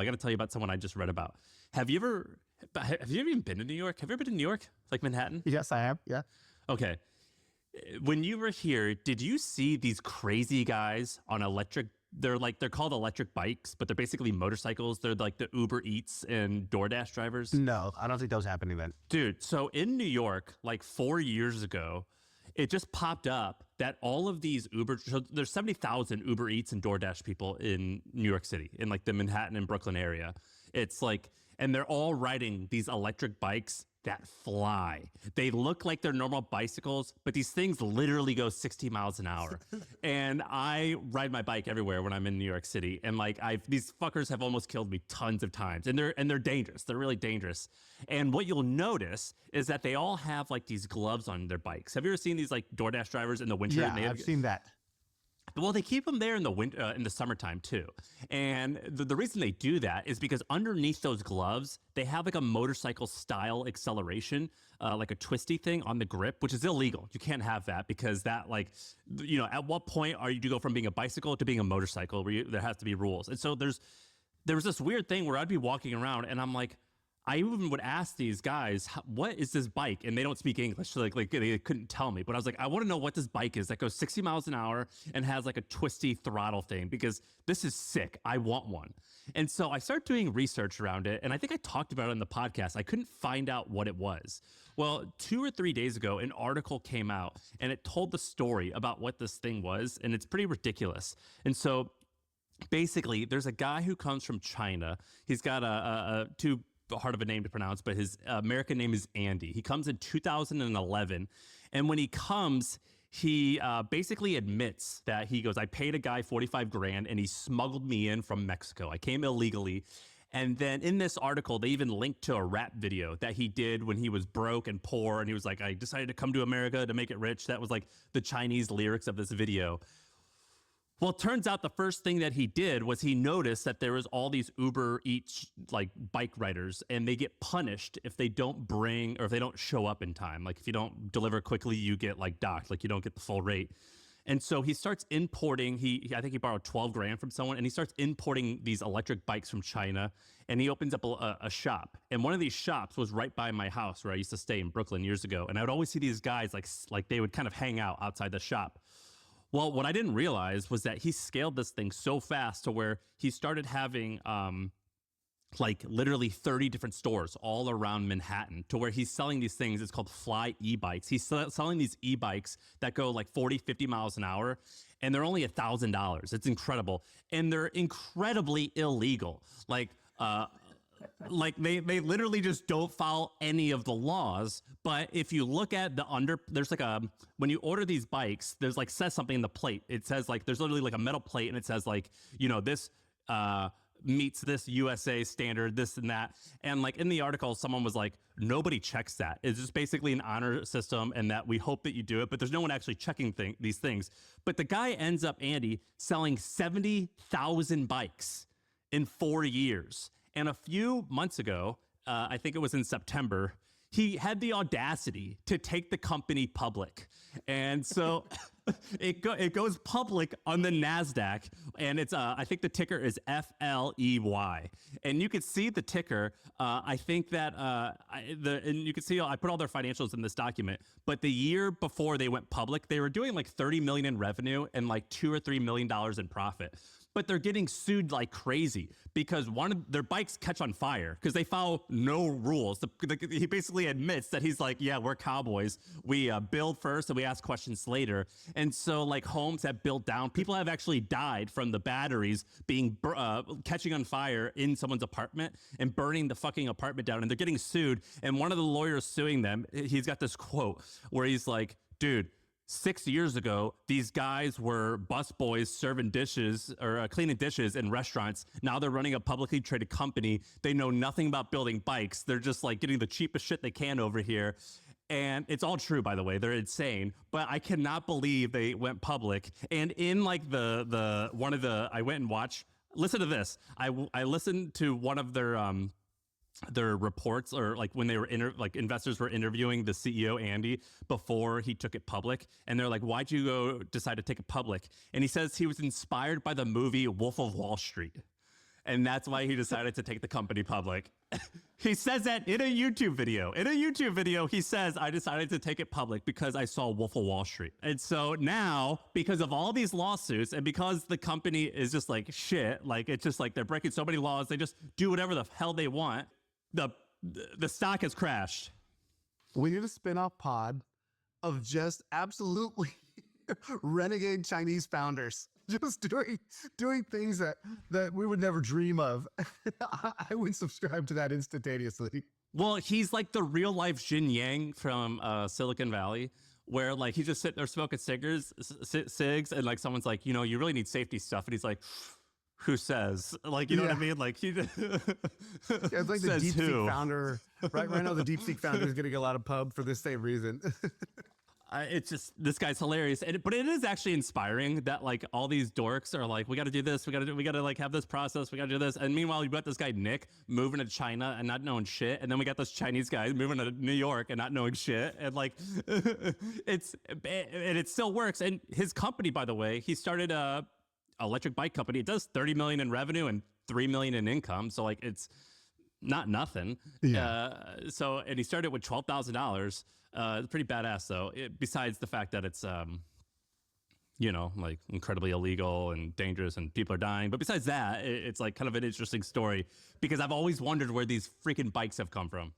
I got to tell you about someone I just read about. Have you ever even been to New York? Have you ever been to New York? Like Manhattan? Yes, I am. Yeah. Okay. When you were here, did you see these crazy guys on electric? They're called electric bikes, but they're basically motorcycles. They're like the Uber Eats and DoorDash drivers. No, I don't think that was happening then. Dude, so in New York, like 4 years ago, it just popped up that all of these so there's 70,000 Uber Eats and DoorDash people in New York City, in like the Manhattan and Brooklyn area. It's like, and they're all riding these electric bikes that fly. They look like they're normal bicycles, but these things literally go 60 miles an hour. And I ride my bike everywhere when I'm in New York City. And like these fuckers have almost killed me tons of times. And they're dangerous. They're really dangerous. And what you'll notice is that they all have like these gloves on their bikes. Have you ever seen these like DoorDash drivers in the winter? Yeah, I've seen that. Well, they keep them there in the winter, in the summertime too. And the reason they do that is because underneath those gloves, they have like a motorcycle style acceleration, like a twisty thing on the grip, which is illegal. You can't have that because that at what point are you to go from being a bicycle to being a motorcycle where there has to be rules. And so there was this weird thing where I'd be walking around and I'm like, I even would ask these guys, what is this bike? And they don't speak English, so like they couldn't tell me. But I was like, I want to know what this bike is that goes 60 miles an hour and has like a twisty throttle thing, because this is sick. I want one. And so I started doing research around it, and I think I talked about it on the podcast. I couldn't find out what it was. Well, 2 or 3 days ago, an article came out, and it told the story about what this thing was, and it's pretty ridiculous. And so basically, there's a guy who comes from China. He's got a too hard of a name to pronounce, but his American name is Andy. He comes in 2011, and when he comes, he basically admits that he goes, I paid a guy 45 grand and he smuggled me in from Mexico. I came illegally. And then in this article, they even linked to a rap video that he did when he was broke and poor. And he was like, I decided to come to America to make it rich. That was like the Chinese lyrics of this video. Well, it turns out the first thing that he did was he noticed that there was all these Uber Eats like bike riders, and they get punished if they don't bring, or if they don't show up in time. Like if you don't deliver quickly, you get like docked, like you don't get the full rate. And so he starts importing, I think he borrowed 12 grand from someone, and he starts importing these electric bikes from China, and he opens up a shop. And one of these shops was right by my house where I used to stay in Brooklyn years ago. And I would always see these guys like they would kind of hang out outside the shop. Well, what I didn't realize was that he scaled this thing so fast to where he started having like literally 30 different stores all around Manhattan, to where he's selling these things. It's called Fly e-bikes. He's selling these e-bikes that go like 40, 50 miles an hour, and they're only $1,000. It's incredible. And they're incredibly illegal. Like they literally just don't follow any of the laws. But if you look at there's like when you order these bikes, there's like says something in the plate. It says like, there's literally like a metal plate, and it says like, this meets this USA standard, this and that. And like in the article, someone was like, nobody checks that. It's just basically an honor system, and that we hope that you do it, but there's no one actually checking these things. But the guy ends up, Andy, selling 70,000 bikes in 4 years. And a few months ago, I think it was in September, he had the audacity to take the company public. And so it goes public on the NASDAQ, and it's I think the ticker is FLEY. And you could see the ticker. I think that and you can see I put all their financials in this document. But the year before they went public, they were doing like 30 million in revenue and like $2 or $3 million in profit. But they're getting sued like crazy because one of their bikes catch on fire because they follow no rules. He basically admits that he's like, yeah, we're cowboys. We build first and we ask questions later. And so like homes have built down. People have actually died from the batteries being catching on fire in someone's apartment and burning the fucking apartment down. And they're getting sued. And one of the lawyers suing them, he's got this quote where he's like, dude, 6 years ago, these guys were busboys serving dishes or cleaning dishes in restaurants. Now they're running a publicly traded company. They know nothing about building bikes. They're just like getting the cheapest shit they can over here. And it's all true, by the way. They're insane. But I cannot believe they went public. And in like I went and watched, listen to this. I listened to one of their reports, or like when they were investors were interviewing the CEO Andy before he took it public, and they're like, why'd you decide to take it public? And he says he was inspired by the movie Wolf of Wall Street. and that's why he decided to take the company public. He says that in a YouTube video. In a YouTube video, he says, I decided to take it public because I saw Wolf of Wall Street. And so now, because of all these lawsuits and because the company is just like shit, like it's just like they're breaking so many laws, they just do whatever the hell they want, the stock has crashed. We need a spin-off pod of just absolutely renegade Chinese founders just doing things that we would never dream of. I would subscribe to that instantaneously. Well, he's like the real life Jin Yang from Silicon Valley, where like he's just sitting there smoking cigs, and like someone's like, you know, you really need safety stuff, and he's like, who says? Like, you know what I mean? Like he Yeah, it's like the says who? DeepSeek founder. Right now, the DeepSeek founder is getting a lot of pub for this same reason. It's just, this guy's hilarious. But it is actually inspiring that like all these dorks are like, we got to do this. We got to like have this process. We got to do this. And meanwhile, you got this guy, Nick, moving to China and not knowing shit. And then we got this Chinese guy moving to New York and not knowing shit. And like, it still works. And his company, by the way, he started a electric bike company. It does 30 million in revenue and 3 million in income. So like, it's not nothing. Yeah. And he started with $12,000. It's pretty badass though. Besides the fact that it's, you know, like incredibly illegal and dangerous and people are dying. But besides that, it's like kind of an interesting story because I've always wondered where these freaking bikes have come from.